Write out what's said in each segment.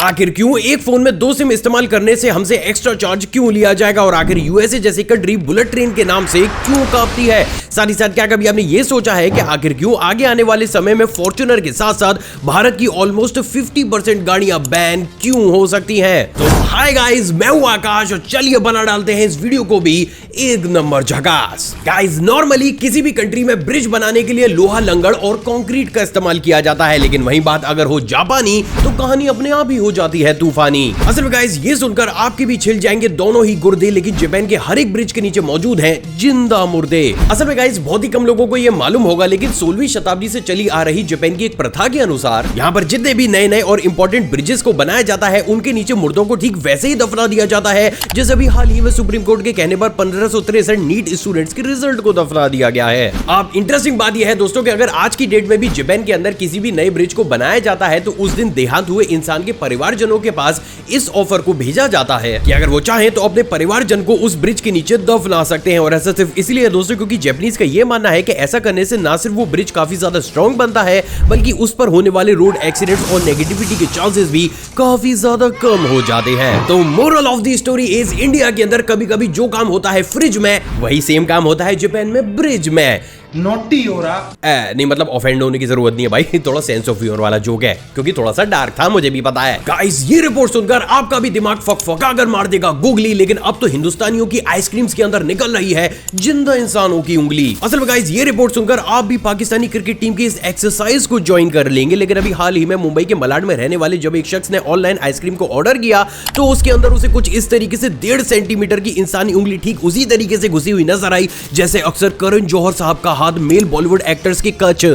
आखिर क्यों एक फोन में 2 सिम इस्तेमाल करने से हमसे एक्स्ट्रा चार्ज क्यों लिया जाएगा, और आखिर यूएसए जैसी कंट्री बुलेट ट्रेन के नाम से क्यों कांपती है। साथ ही साथ क्या कभी आपने ये सोचा है कि आखिर क्यों आगे आने वाले समय में फॉर्च्यूनर के साथ साथ भारत की ऑलमोस्ट 50% गाड़ियां बैन क्यों हो सकती हैं। तो हाय गाइस, मैं हूं आकाश और चलिए बना डालते हैं इस वीडियो को भी एक नंबर झकास। गाइस, नॉर्मली किसी भी कंट्री में ब्रिज बनाने के लिए लोहा, लंगड़ और कंक्रीट का इस्तेमाल किया जाता है, लेकिन वही बात अगर हो जापानी तो कहानी अपने आप ही हो जाती है तूफानी। असल में गाइस, ये सुनकर आपके भी छिल जाएंगे दोनों ही गुर्दे, लेकिन जापान के हर एक ब्रिज के नीचे मौजूद हैं जिंदा मुर्दे। असल में गाइस, बहुत ही कम लोगों को ये मालूम होगा, लेकिन 16वीं शताब्दी से चली आ रही जापान की एक प्रथा के अनुसार यहाँ पर जितने भी नए नए और इंपॉर्टेंट ब्रिजेस को बनाया जाता है, उनके नीचे मुर्दों को ठीक वैसे ही दफना दिया जाता है जैसे अभी हाल ही में सुप्रीम कोर्ट के कहने पर 1563 नीट स्टूडेंट्स के रिजल्ट को दफना दिया गया है। अब इंटरेस्टिंग बात यह है दोस्तों कि अगर आज की डेट में भी जापान के अंदर किसी भी नए ब्रिज को बनाया जाता है तो उस दिन देहांत हुए इंसान के परिवारजनों के पास इस ऑफर को भेजा जाता है कि अगर वो चाहें तो अपने परिवारजन को उस ब्रिज के नीचे दफना सकते हैं। और ऐसा सिर्फ इसलिए दोस्तों क्योंकि जापानीज का यह मानना है कि ऐसा करने से ना सिर्फ वो ब्रिज काफी ज्यादा स्ट्रॉन्ग बनता है, बल्कि उस पर होने वाले रोड एक्सीडेंट्स और नेगेटिविटी के चांसेस भी काफी ज्यादा कम हो जाते हैं। तो moral of the story is, India के अंदर कभी कभी जो काम होता है फ्रिज में, वही सेम काम होता है जापान में ब्रिज में। नोटी हो रहा नहीं, मतलब ऑफेंड होने की जरूरत नहीं है भाई, थोड़ा सेंस ऑफ ह्यूमर वाला जोक है क्योंकि थोड़ा सा डार्क था, मुझे भी पता है। गाइस, ये रिपोर्ट सुनकर आपका भी दिमाग फकफका कर मार देगा गूगली, लेकिन अब तो हिंदुस्तानियों की आइसक्रीम्स के अंदर निकल रही है जिंदा इंसानों की उंगली। असल में गाइस, ये रिपोर्ट सुनकर आप भी पाकिस्तानी क्रिकेट टीम की इस एक्सरसाइज को ज्वाइन कर लेंगे, लेकिन अभी हाल ही में मुंबई के मलाड में रहने वाले जब एक शख्स ने ऑनलाइन आइसक्रीम को ऑर्डर किया तो उसके अंदर उसे कुछ इस तरीके से 1.5 सेंटीमीटर की इंसानी उंगली ठीक उसी तरीके से घुसी हुई नजर आई जैसे अक्सर करण जौहर साहब का हाथ मेल बॉलीवुड एक्टर्स की कच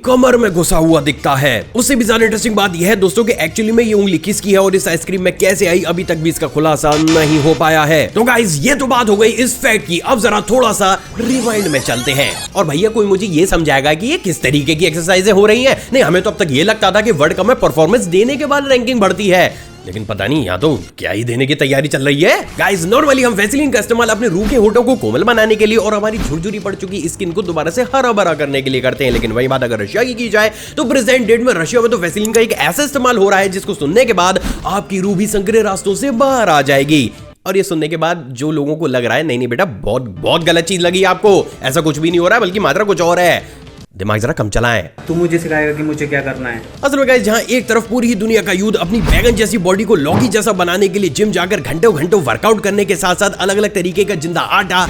कमर में घुसा हुआ दिखता है। उससे भी ज्यादा इंटरेस्टिंग बात यह है दोस्तों कि एक्चुअली में ये उंगली किसकी है और इस आइसक्रीम में कैसे आई, अभी तक भी इसका खुलासा नहीं हो पाया है। तो गाइस, ये तो बात हो गई इस फैक्ट की। अब जरा थोड़ा सा रिवाइंड में चलते हैं और भैया कोई मुझे ये समझाएगा कि ये किस तरीके की एक्सरसाइजें हो रही हैं। नहीं, हमें तो अब तक ये लगता था कि वर्ल्ड कप में परफॉर्मेंस देने के बाद रैंकिंग बढ़ती है, लेकिन पता नहीं यहाँ तो क्या ही देने की तैयारी चल रही है। गाइस, नॉर्मली हम वैसलीन का इस्तेमाल अपने रूखे होठों को कोमल बनाने के लिए और हमारी झुरझुरी पड़ चुकी स्किन को दोबारा से हरा भरा करने के लिए करते हैं, लेकिन वही बात अगर रशिया की जाए तो प्रेजेंट डेट में रशिया में तो वैसलीन का एक ऐसा इस्तेमाल हो रहा है जिसको सुनने के बाद आपकी रूह भी संकरे रास्तों से बाहर आ जाएगी। और ये सुनने के बाद जो लोगों को लग रहा है नहीं नहीं बेटा बहुत बहुत गलत चीज लगी आपको, ऐसा कुछ भी नहीं हो रहा है, बल्कि मात्रा कुछ और है, दिमाग जरा कम चलाएं। तू मुझे सिखाएगा कि मुझे क्या करना है। असल में गाइस, जहां एक तरफ पूरी ही दुनिया का युद्ध अपनी बैगन जैसी बॉडी को लौकी जैसा बनाने के लिए जिम जाकर घंटों घंटों वर्कआउट करने के साथ साथ अलग अलग तरीके का जिंदा आटा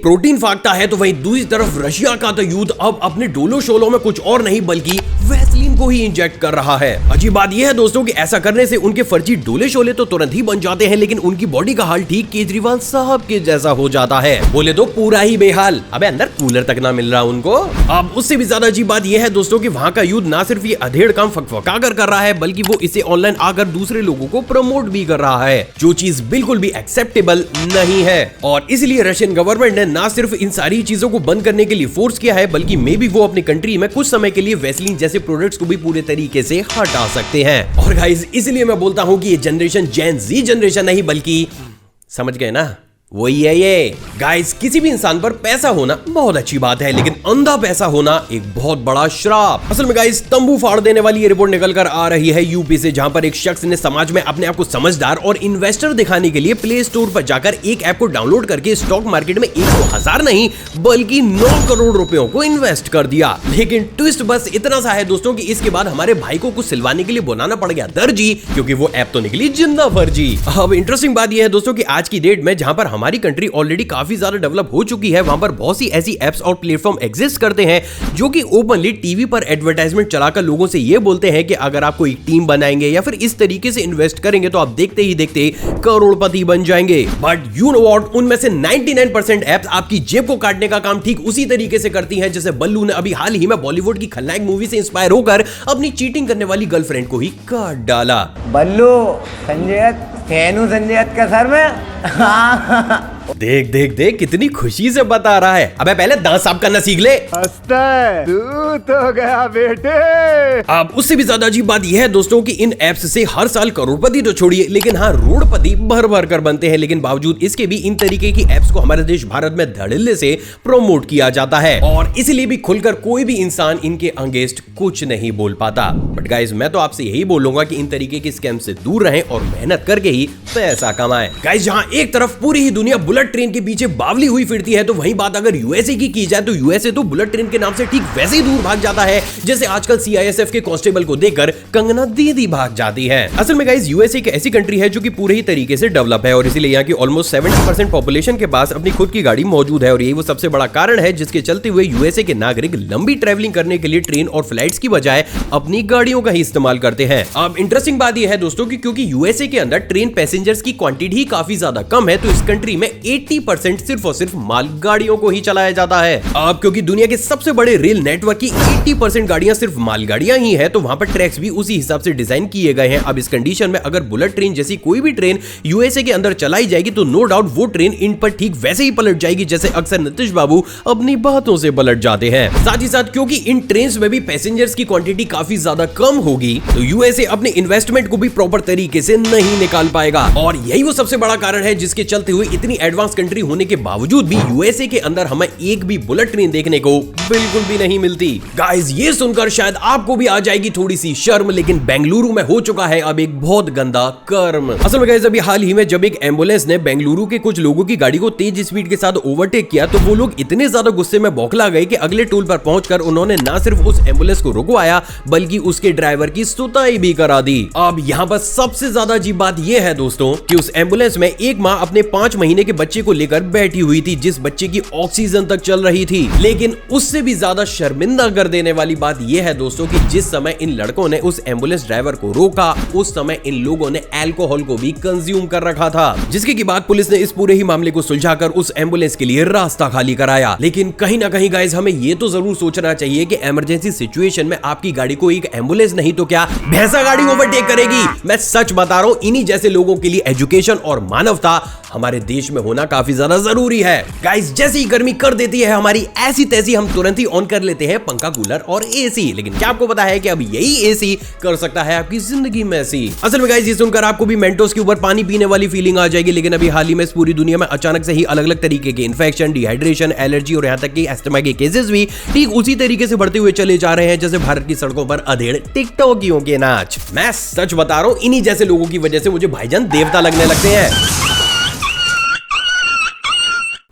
प्रोटीन फाकता है, तो वहीं दूसरी तरफ रशिया का तो युद्ध अब अपने डोलो शोलो में कुछ और नहीं बल्कि वैसलीन को ही इंजेक्ट कर रहा है। अजीब बात यह है दोस्तों कि ऐसा करने से उनके फर्जी डोले शोले तो तुरंत ही बन जाते हैं, लेकिन उनकी बॉडी का हाल ठीक केजरीवाल साहब के जैसा हो जाता है, बोले तो पूरा ही बेहाल। अबे अंदर कूलर तक ना मिल रहा उनको। अब उससे भी ज्यादा अजीब बात यह है दोस्तों कि वहां का युद्ध ना सिर्फ ये अधेड़ काम फकफका कर रहा है, बल्कि वो इसे ऑनलाइन आकर दूसरे लोगों को प्रमोट भी कर रहा है, जो चीज बिल्कुल भी एक्सेप्टेबल नहीं है। और इसलिए रशियन गवर्नमेंट ने ना सिर्फ इन सारी चीजों को बंद करने के लिए फोर्स किया है, बल्कि मे भी वो अपनी कंट्री में कुछ समय के लिए वैसलीन जैसे प्रोडक्ट्स को भी पूरे तरीके से हटा सकते हैं। और गाइस, इसलिए मैं बोलता हूं कि ये जनरेशन जेन ज़ी जनरेशन नहीं, बल्कि समझ गए ना, वही है ये। गाइस, किसी भी इंसान पर पैसा होना बहुत अच्छी बात है, लेकिन अंधा पैसा होना एक बहुत बड़ा श्राप। असल में गाइस, तंबू फाड़ देने वाली ये रिपोर्ट निकल कर आ रही है यूपी से, जहां पर एक शख्स ने समाज में अपने आप को समझदार और इन्वेस्टर दिखाने के लिए प्ले स्टोर पर जाकर एक ऐप को डाउनलोड करके स्टॉक मार्केट में 1,000 नहीं बल्कि 9 करोड़ रुपयों को इन्वेस्ट कर दिया। लेकिन ट्विस्ट बस इतना सा है दोस्तों कि इसके बाद हमारे भाई को कुछ सिलवाने के लिए बुलाना पड़ गया दर्जी, क्योंकि वो ऐप तो निकली जिंदा फर्जी। अब इंटरेस्टिंग बात यह है दोस्तों कि आज की डेट में जहां पर हमारी कंट्री ऑलरेडी काफी ज्यादा डेवलप हो चुकी है, वहां पर बहुत सी ऐसी एप्स और प्लेटफॉर्म एग्जिस्ट करते हैं जो कि ओपनली टीवी पर एडवर्टाइजमेंट चलाकर लोगों से ये बोलते हैं कि अगर आप कोई टीम बनाएंगे या फिर इस तरीके से इन्वेस्ट करेंगे तो आप देखते ही देखते करोड़पति बन जाएंगे। बट यू नो व्हाट, उनमें से 99% एप्स आपकी जेब को काटने का काम ठीक उसी तरीके से करती हैं जैसे बल्लू ने अभी हाल ही में बॉलीवुड की खलनायक मूवी से इंस्पायर होकर अपनी चीटिंग करने वाली गर्लफ्रेंड को ही काट डाला। बल्लू संजय फैनू संजय का सर में देख देख देख कितनी खुशी से बता रहा है। अबे पहले दांत साफ करना सीख ले। तू तो गया बेटे। अब उससे भी ज्यादा अजीब बात यह है दोस्तों कि इन एप्स से हर साल करोड़पति तो छोड़िए, लेकिन हाँ रोडपति भर भर कर बनते हैं। लेकिन बावजूद इसके भी इन तरीके की एप्स को हमारे देश भारत में धड़ल्ले से प्रमोट किया जाता है और इसलिए भी खुलकर कोई भी इंसान इनके अगेंस्ट कुछ नहीं बोल पाता। बट गाइस मैं तो आपसे यही बोलूंगा कि इन तरीके के स्कैम से दूर रहें और मेहनत करके ही पैसा कमाएं। गाइस जहां एक तरफ पूरी ही दुनिया बुलेट ट्रेन के पीछे बावली हुई फिरती है, तो वहीं बात अगर यूएसए की जाए तो यूएसए तो बुलेट ट्रेन के नाम से ठीक वैसे ही दूर भाग जाता है जैसे आजकल सीआईएसएफ के कांस्टेबल को देखकर कंगना दीदी भाग जाती है। असल में गाइस यूएसए एक ऐसी कंट्री है जो कि पूरे ही तरीके से डेवलप है और इसीलिए यहाँ की ऑलमोस्ट 70% पॉपुलेशन के पास अपनी खुद की गाड़ी मौजूद है और यही वो सबसे बड़ा कारण है जिसके चलते हुए यूएसए के नागरिक लंबी ट्रैवलिंग करने के लिए ट्रेन और फ्लाइट्स की बजाय अपनी गाड़ियों का ही इस्तेमाल करते हैं। अब इंटरेस्टिंग बात यह है दोस्तों कि क्योंकि यूएसए के अंदर ट्रेन पैसेंजर्स की क्वांटिटी ही काफी ज्यादा कम है, तो इस कंट्री में 80% सिर्फ और सिर्फ माल गाड़ियों को ही चलाया जाता है। अब क्योंकि दुनिया के सबसे बड़े रेल नेटवर्क की 80% गाड़ियां सिर्फ मालगाड़ियां ही है, तो वहां पर ट्रैक्स भी उसी हिसाब से डिजाइन किए गए हैं। अब इस कंडीशन में अगर बुलेट ट्रेन जैसी कोई भी ट्रेन यूएसए के अंदर चलाई जाएगी तो नो डाउट वो ट्रेन इन पर ठीक वैसे ही पलट जाएगी जैसे अक्सर नीतीश बाबू अपनी बातों से पलट जाते हैं। साथ ही साथ क्योंकि इन ट्रेन्स में भी पैसेंजर्स की क्वांटिटी काफी ज्यादा कम होगी, तो यूएसए अपने इन्वेस्टमेंट को भी प्रॉपर तरीके से नहीं निकाल पाएगा और यही वो सबसे बड़ा कारण है जिसके चलते हुए इतनी एडवांस कंट्री होने के बावजूद भी यूएसए के अंदर हमें एक भी बुलेट ट्रेन देखने को बिल्कुल भी नहीं मिलती। गाइस ये सुनकर शायद आपको भी आ जाएगी थोड़ी सी शर्म, लेकिन बेंगलुरु में हो चुका है अब एक बहुत गंदा कर्म। असल में गाइस अभी हाल ही में जब एक एम्बुलेंस ने बेंगलुरु के कुछ लोगों की गाड़ी को तेज स्पीड के साथ ओवरटेक किया, तो वो लोग इतने ज्यादा गुस्से में बौखला गए कि अगले टोल पर पहुंचकर उन्होंने ना सिर्फ उस एम्बुलेंस को रुकवाया बल्कि उसके ड्राइवर की सुताई भी करा दी। अब यहाँ पर सबसे ज्यादा अजीब बात यह है दोस्तों कि उस एम्बुलेंस में एक माँ अपने 5 महीने के बच्चे को लेकर बैठी हुई थी, जिस बच्चे की ऑक्सीजन तक चल रही थी। लेकिन उससे भी ज्यादा शर्मिंदा कर देने वाली बात यह है दोस्तों कि जिस समय इन लड़कों ने उस एम्बुलेंस ड्राइवर को रोका, उस समय इन लोगों ने अल्कोहल को भी कंज्यूम कर रखा था, जिसके की बाद पुलिस ने इस पूरे ही मामले को सुलझाकर उस एम्बुलेंस के लिए रास्ता खाली कराया। लेकिन कहीं ना कहीं गाइस हमें ये तो जरूर सोचना चाहिए कि इमरजेंसी सिचुएशन में आपकी गाड़ी को एक एम्बुलेंस नहीं तो क्या भैंसा गाड़ी ओवरटेक करेगी। मैं सच बता रहा हूं, इन्हीं जैसे लोगों के लिए एजुकेशन और मानवता हमारे देश में होना काफी ज्यादा जरूरी है। गाइस जैसी ही गर्मी कर देती है हमारी ऐसी तैसी हम तुरंत ही ऑन कर लेते हैं पंखा, कूलर और एसी। लेकिन क्या आपको पता है कि अब यही एसी कर सकता है आपकी जिंदगी में ऐसी। असल में गाइस ये सुनकर आपको भी मेंटोस के ऊपर पानी पीने वाली फीलिंग आ जाएगी। लेकिन अभी हाल ही में इस पूरी दुनिया में अचानक से ही अलग अलग तरीके के इन्फेक्शन, डिहाइड्रेशन, एलर्जी और यहाँ तक कि अस्थमा के केसेस भी ठीक उसी तरीके से बढ़ते हुए चले जा रहे हैं जैसे भारत की सड़कों पर अधेड़ टिकटॉकियों के नाच। मैं सच बता रहा हूँ, इन्हीं जैसे लोगों की वजह से मुझे भाईजान देवता लगने लगते हैं।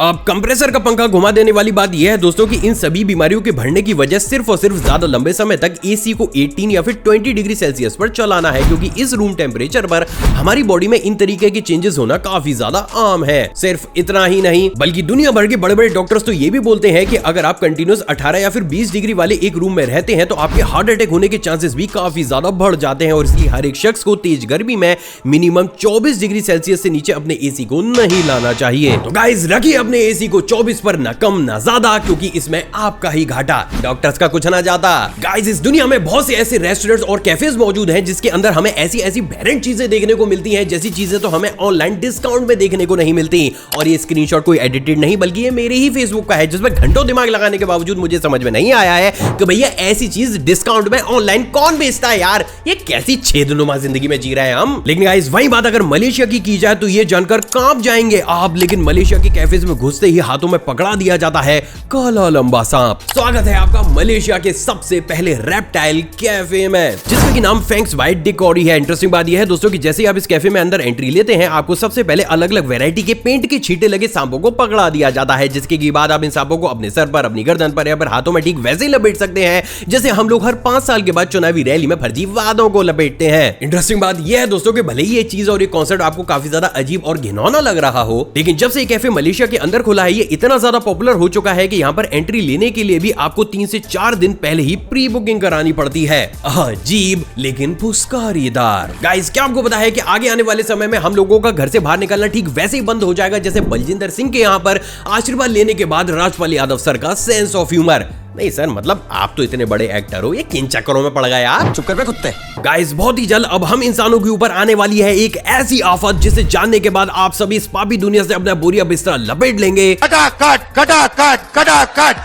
अब कंप्रेसर का पंखा घुमा देने वाली बात यह है दोस्तों कि इन सभी बीमारियों के बढ़ने की वजह सिर्फ और सिर्फ ज्यादा लंबे समय तक एसी को 18 या फिर 20 डिग्री सेल्सियस पर चलाना है, क्योंकि इस रूम टेम्परेचर पर हमारी बॉडी में इन तरीके के चेंजेस होना काफी ज्यादा आम है। सिर्फ इतना ही नहीं बल्कि दुनिया भर के बड़े बड़े डॉक्टर्स तो ये भी बोलते हैं कि अगर आप कंटिन्यूस 18 या फिर 20 डिग्री वाले एक रूम में रहते हैं तो आपके हार्ट अटैक होने के चांसेस भी काफी ज्यादा बढ़ जाते हैं और इसलिए हर एक शख्स को तेज गर्मी में मिनिमम 24 डिग्री सेल्सियस से नीचे अपने एसी को नहीं लाना चाहिए। तो गाइस रखिए अपने एसी को 24 पर न कम न ज्यादा, क्योंकि इसमें आपका ही घाटा, डॉक्टर्स का कुछ ना जाता। गाइस इस दुनिया में बहुत से ऐसे रेस्टोरेंट्स और कैफेज मौजूद हैं जिसके अंदर हमें ऐसी ऐसी वेरिएंट चीजें देखने को मिलती हैं, जैसी चीजें तो हमें ऑनलाइन डिस्काउंट में देखने को नहीं मिलती। और ये स्क्रीनशॉट कोई एडिटेड नहीं बल्कि ये मेरे ही फेसबुक का है, जिसमें घंटों दिमाग लगाने के बावजूद मुझे समझ में नहीं आया है कि भैया ऐसी चीज डिस्काउंट में ऑनलाइन कौन बेचता है यार, ये कैसी छेदनुमा जिंदगी में जी रहे हैं हम। लेकिन गाइस वही बात अगर मलेशिया की जाए तो ये जानकर कांप जाएंगे आप। लेकिन मलेशिया के कैफेज में घुसते ही हाथों में पकड़ा दिया जाता है काला लंबा सांप। स्वागत है आपका मलेशिया के सबसे पहले रेप्टाइल कैफे में, जिसका की नाम फेंग्स बाय डिकोरी है। इंटरेस्टिंग बात यह है दोस्तों कि जैसे आप इस कैफे में अंदर एंट्री लेते हैं, आपको सबसे पहले अलग अलग वैरायटी के पेंट के छींटे लगे सांपों को पकड़ा दिया जाता है, जिसके की बाद आप इन सांपों को अपने सर पर, अपनी गर्दन पर या फिर हाथों में ठीक वैसे ही लपेट सकते हैं जैसे हम लोग हर 5 साल के बाद चुनावी रैली में फर्जी वादों को लपेटते हैं। इंटरेस्टिंग बात यह है दोस्तों कि भले ही ये चीज और ये कॉन्सेप्ट आपको काफी ज्यादा अजीब और घिनौना लग रहा हो, लेकिन जब से ये कैफे मलेशिया के अंदर खुला है, ये इतना ज्यादा पॉपुलर हो चुका है कि यहाँ पर एंट्री लेने के लिए भी आपको 3 से 4 दिन पहले ही प्री बुकिंग करानी पड़ती है। अजीब लेकिन फुसकारीदार। गाइस क्या आपको पता है कि आगे आने वाले समय में हम लोगों का घर से बाहर निकलना ठीक वैसे ही बंद हो जाएगा जैसे बलजिंदर सिंह के यहाँ पर आशीर्वाद लेने के बाद राजपाल यादव सर का सेंस ऑफ ह्यूमर। नहीं सर, मतलब आप तो इतने बड़े एक्टर हो, ये किन चक्करों में पड़ गए यार? चुप कर बे कुत्ते। गाइस, बहुत ही जल्द अब हम इंसानों के ऊपर आने वाली है एक ऐसी आफत जिसे जानने के बाद आप सभी इस पापी दुनिया से अपना बोरिया बिस्तरा लपेट लेंगे।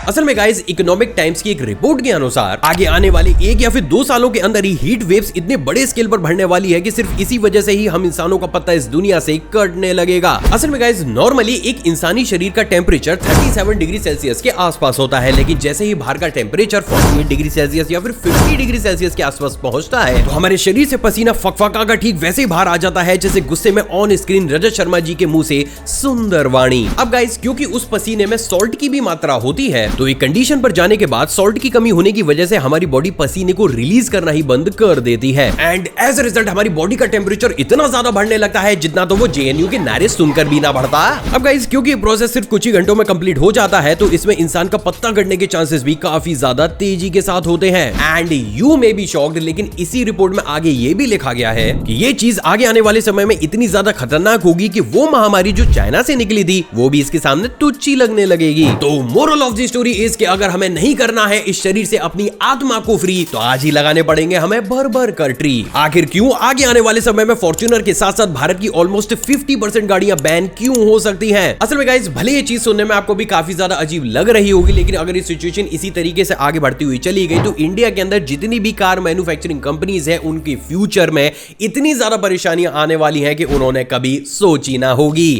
असल में गाइस, इकोनॉमिक टाइम्स की एक रिपोर्ट के अनुसार आगे आने वाले 1 या फिर 2 सालों के अंदर ही हीट वेव्स इतने बड़े स्केल पर बढ़ने वाली है कि सिर्फ इसी वजह से ही हम इंसानों का पत्ता इस दुनिया से कटने लगेगा। असल में गाइस, नॉर्मली एक इंसानी शरीर का टेम्परेचर 37 डिग्री सेल्सियस के आसपास होता है, लेकिन जैसे ही बाहर का टेम्परेचर 48 डिग्री सेल्सियस या फिर 50 डिग्री सेल्सियस के आसपास पहुंचता है तो हमारे शरीर से पसीना फकफका का ठीक वैसे ही बाहर आ जाता है जैसे गुस्से में ऑन स्क्रीन रजत शर्मा जी के मुंह से सुंदर वाणी। अब गाइस, क्योंकि उस पसीने में सॉल्ट की भी मात्रा होती है तो एक कंडीशन पर जाने के बाद सॉल्ट की कमी होने की वजह से हमारी बॉडी पसीने को रिलीज करना ही बंद कर देती है एंड एज अ रिजल्ट हमारी बॉडी का टेम्परेचर इतना ज्यादा बढ़ने लगता है जितना तो वो जेएनयू के नारे सुनकर भी ना बढ़ता। अब गाइस, क्योंकि ये प्रोसेस सिर्फ कुछ ही घंटों में कंप्लीट हो जाता है तो इसमें इंसान का पत्ता कटने के चांसेस भी काफी ज्यादा तेजी के साथ होते हैं and you may be shocked, लेकिन इसी रिपोर्ट में आगे ये भी लिखा गया है कि ये चीज आगे आने वाले समय में इतनी ज्यादा खतरनाक होगी कि वो महामारी जो चाइना से निकली थी वो भी इसके सामने तुच्छ लगने लगेगी। तो moral of the story is कि अगर हमें नहीं करना है इस शरीर से अपनी आत्मा को फ्री तो आज ही लगाने पड़ेंगे हमें भर भर कर ट्री। आखिर क्यों आगे आने वाले समय में फॉर्च्यूनर के साथ साथ भारत की ऑलमोस्ट 50% गाड़ियां बैन क्यों हो सकती हैं? असल में गाइस, भले ये चीज सुनने में आपको भी काफी ज्यादा अजीब लग रही होगी, लेकिन अगर ये सिचुएशन इसी तरीके से आगे बढ़ती हुई चली गई तो इंडिया के अंदर जितनी भी कार मैन्युफैक्चरिंग कंपनीज है उनके फ्यूचर में इतनी ज्यादा परेशानियां आने वाली हैं कि उन्होंने कभी सोची ना होगी।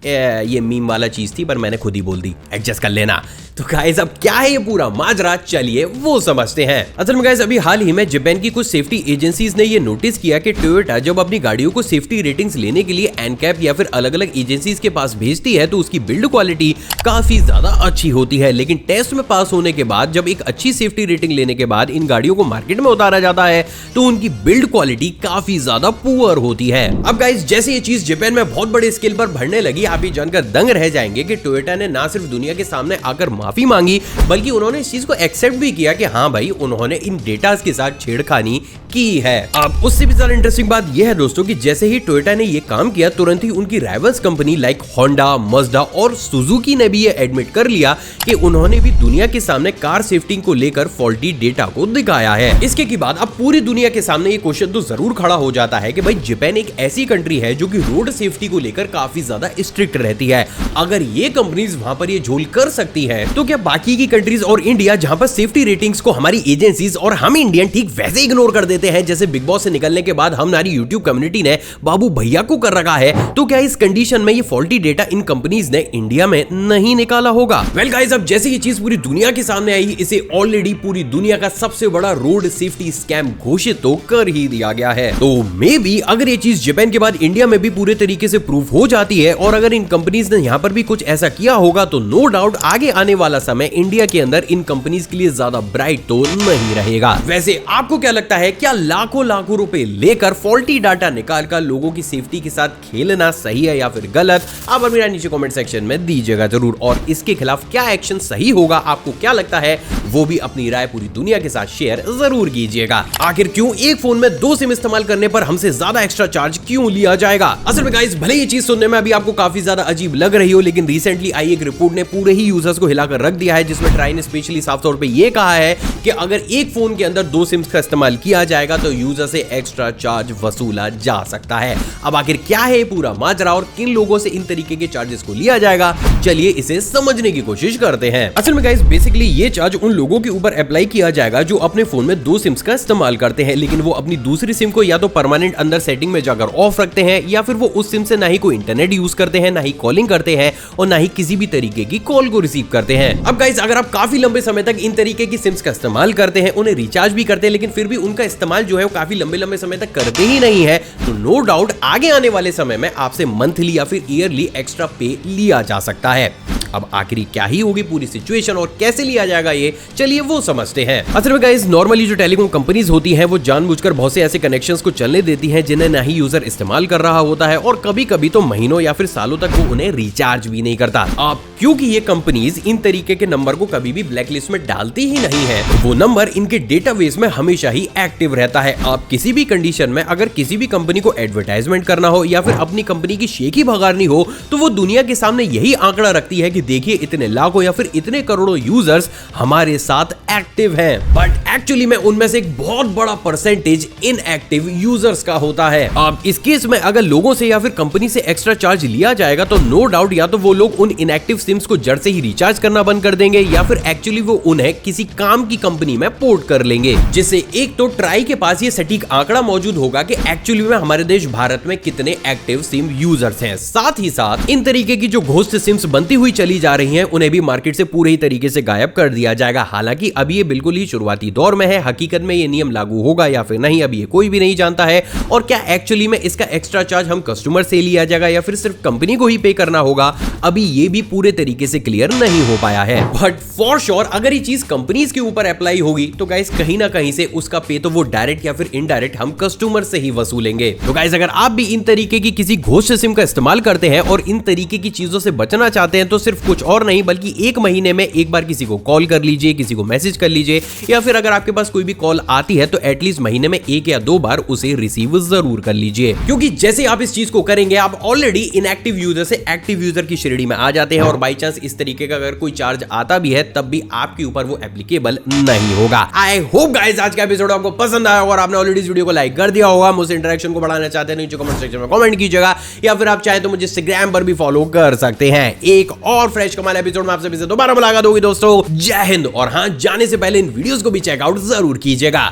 ये मीम वाला चीज थी पर मैंने खुद ही बोल दी, एडजस्ट कर लेना। तो गाइस, अब क्या है ये पूरा माजरा, चलिए वो समझते हैं। असल में गाइस, अभी हाल ही में जापान की कुछ सेफ्टी एजेंसीज ने ये नोटिस किया कि टोयोटा जब अपनी गाड़ियों को सेफ्टी रेटिंग्स लेने के लिए एनकैप या फिर अलग अलग एजेंसीज के पास भेजती है तो उसकी बिल्ड क्वालिटी काफी ज्यादा अच्छी होती है, लेकिन टेस्ट में पास होने के बाद जब एक अच्छी सेफ्टी रेटिंग लेने के बाद इन गाड़ियों को मार्केट में उतारा जाता है तो उनकी बिल्ड क्वालिटी काफी ज्यादा पुअर होती है। अब गाइस, जैसे ये चीज जापान में बहुत बड़े स्केल पर बढ़ने लगी, आप ये जानकर दंग रह जाएंगे कि टोयोटा ने ना सिर्फ दुनिया के सामने आकर माफी मांगी बल्कि उन्होंने इस चीज को एक्सेप्ट भी किया कि हाँ भाई, उन्होंने इन डेटास के साथ छेड़खानी की है। अब उससे भी ज्यादा इंटरेस्टिंग बात यह है दोस्तों कि जैसे ही टोयोटा ने ये काम किया तुरंत ही उनकी rivals company like Honda, Mazda और सुजुकी ने भी ये एडमिट कर लिया कि उन्होंने भी दुनिया के सामने कार सेफ्टी को लेकर फॉल्टी डेटा को दिखाया है। इसके के बाद अब पूरी दुनिया के सामने ये क्वेश्चन तो जरूर खड़ा हो जाता है कि भाई, जापान एक ऐसी कंट्री है जो कि रोड सेफ्टी को लेकर काफी ज्यादा स्ट्रिक्ट रहती है। अगर ये कंपनीज वहां पर ये झोल कर सकती है तो क्या बाकी की कंट्रीज और इंडिया जहां पर सेफ्टी रेटिंग्स को हमारी एजेंसीज और हम इंडियन ठीक वैसे इग्नोर कर देते हैं जैसे बिग बॉस से निकलने के बाद हमारी यूट्यूब कम्युनिटी ने बाबू भैया को कर रखा है, तो क्या इस कंडीशन में ये फॉल्टी डेटा इन कंपनीज ने इंडिया में नहीं निकाला होगा? वेल गाइस, अब जैसे ये चीज पूरी दुनिया के सामने आई, इसे ऑलरेडी पूरी दुनिया का सबसे बड़ा रोड सेफ्टी स्कैम घोषित तो कर ही दिया गया है। तो मे बी अगर ये चीज जापान के बाद इंडिया में भी पूरे तरीके से प्रूफ हो जाती है और अगर इन कंपनीज ने यहाँ पर भी कुछ ऐसा किया होगा तो नो डाउट आगे आने वाला समय इंडिया के अंदर इन कंपनीज के लिए ज्यादा ब्राइट तो नहीं रहेगा। वैसे आपको क्या लगता है, क्या लाखों लाखों रुपए लेकर फॉल्टी डाटा निकालकर लोगों की सेफ्टी के साथ खेलना सही है या फिर गलत? आप मेरा नीचे कमेंट सेक्शन में दीजिएगा जरूर, और इसके खिलाफ क्या एक्शन सही होगा आपको क्या लगता है वो भी अपनी राय पूरी दुनिया के साथ शेयर जरूर कीजिएगा। आखिर क्यों एक फोन में 2 सिम इस्तेमाल करने पर हमसे ज्यादा एक्स्ट्रा चार्ज क्यों लिया जाएगा? असल में गाइस, भले ये चीज सुनने में अभी आपको काफी ज्यादा अजीब लग रही हो, लेकिन रिसेंटली आई एक रिपोर्ट ने पूरे ही यूजर्स को हिलाकर रख दिया है जिसमें ट्राई ने स्पेशली साफ तौर पे ये कहा है कि अगर एक फोन के अंदर 2 सिम्स का इस्तेमाल किया जाएगा तो यूजर से एक्स्ट्रा चार्ज वसूला जा सकता है। अब आखिर क्या है पूरा माजरा और किन लोगों से इन तरीके के चार्जेस को लिया जाएगा, चलिए इसे समझने की कोशिश करते हैं। असल में गाइस, बेसिकली ये चार्ज उन लोगों के ऊपर अप्लाई किया जाएगा जो अपने फोन में 2 सिम्स का इस्तेमाल करते हैं, लेकिन वो अपनी दूसरी सिम को या तो परमानेंट अंदर सेटिंग में जाकर ऑफ रखते हैं या फिर वो उस सिम से ना ही कोई इंटरनेट यूज करते हैं, ना ही कॉलिंग करते हैं और ना ही किसी भी तरीके की कॉल को रिसीव करते हैं। अब गाइस, अगर आप काफी लंबे समय तक इन तरीके की सिम्स का इस्तेमाल करते हैं, उन्हें रिचार्ज भी करते हैं, लेकिन फिर भी उनका इस्तेमाल जो है वो काफी लंबे समय तक करते ही नहीं है, तो नो डाउट आगे आने वाले समय में आपसे मंथली या फिर ईयरली एक्स्ट्रा पे लिया जा सकता है। अब आखिरी क्या ही होगी पूरी सिचुएशन और कैसे लिया जाएगा ये, चलिए वो समझते हैं। असल में गाइस, नॉर्मली जो टेलीकॉम कंपनीज होती हैं वो जानबूझकर बहुत से ऐसे कनेक्शंस को चलने देती हैं जिन्हें ना ही यूजर इस्तेमाल कर रहा होता है और कभी कभी तो महीनों या फिर सालों तक वो उन्हें रिचार्ज भी नहीं करता। अब क्योंकि ये कंपनीज इन तरीके के नंबर को कभी भी ब्लैकलिस्ट में डालती ही नहीं है, वो नंबर इनके डेटाबेस में हमेशा ही एक्टिव रहता है। आप किसी भी कंडीशन में अगर किसी भी कंपनी को एडवर्टाइजमेंट करना हो या फिर अपनी कंपनी की शेख ही भगानी हो तो वो दुनिया के सामने यही आंकड़ा रखती है कि कि देखिए इतने लाखों या फिर इतने करोड़ों यूजर्स हमारे साथ एक्टिव हैं, बट एक्चुअली में उनमें से एक बहुत बड़ा परसेंटेज इनएक्टिव यूजर्स का होता है। अब इस केस में अगर लोगों से या फिर कंपनी से एक्स्ट्रा चार्ज लिया जाएगा तो नो डाउट या तो वो लोग उन इनएक्टिव सिम्स को जड़ से ही रिचार्ज करना बंद कर देंगे या फिर एक्चुअली वो उन्हें किसी काम की कंपनी में पोर्ट कर लेंगे, जिससे एक तो ट्राई के पास ये सटीक आंकड़ा मौजूद होगा कि एक्चुअली में हमारे देश भारत में कितने एक्टिव सिम यूजर्स हैं। साथ ही साथ इन तरीके की जो घोस्ट सिम्स बनती हुई चली जा रही हैं उन्हें भी मार्केट से पूरे ही तरीके से गायब कर दिया जाएगा। हालांकि अभी ये बिल्कुल ही शुरुआती दौर में है, हकीकत में ये नियम लागू होगा या फिर नहीं अभी ये कोई भी नहीं जानता है। और क्या एक्चुअली में इसका एक्स्ट्रा चार्ज हम कस्टमर से लिया जाएगा या फिर सिर्फ कंपनी को ही पे करना होगा, अभी ये भी पूरे तरीके से क्लियर नहीं हो पाया है। बट फॉर श्योर अगर ये चीज कंपनीज के ऊपर अप्लाई होगी तो गाइस कहीं ना कहीं से उसका पे तो वो डायरेक्ट या फिर इनडायरेक्ट हम कस्टमर से ही वसूलेंगे। तो गाइस अगर आप भी इन तरीके की किसी घोस्ट सिम का इस्तेमाल करते हैं और इन तरीके की चीजों से बचना चाहते हैं तो सिर्फ कुछ और नहीं बल्कि एक महीने में एक बार किसी को कॉल कर लीजिए, किसी को मैसेज कर लीजिए, या फिर अगर आपके पास कोई भी कॉल आती है तो एटलीस्ट महीने में 1 या 2 बार उसे रिसीव जरूर कर लीजिए। क्योंकि जैसे आप इस चीज को करेंगे आप ऑलरेडी इनएक्टिव यूजर से एक्टिव यूजर की श्रेणी में आ जाते हैं और बाई चांस इस तरीके का अगर कोई चार्ज आता भी है तब भी आपके ऊपर वो एप्लीकेबल नहीं होगा। आई होप गाइस आज का एपिसोड आपको पसंद आया होगा और आपने ऑलरेडी इस वीडियो को लाइक कर दिया होगा। मुझसे इंटरेक्शन को बढ़ाना चाहते हैं नीचे कमेंट सेक्शन में कमेंट कीजिएगा या फिर आप चाहे तो मुझे इंस्टाग्राम पर भी फॉलो कर सकते हैं। एक और फ्रेश कमाल एपिसोड में आप सभी से दोबारा मुलाकात होगी दोस्तों। जय हिंद। और हाँ, जाने से पहले इन वीडियोस को भी चेकआउट जरूर कीजिएगा।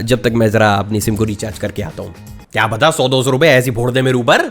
जब तक मैं जरा अपनी सिम को रिचार्ज करके आता हूं, क्या पता 100-200 रुपए ऐसी फोड़ दे मेरे ऊपर।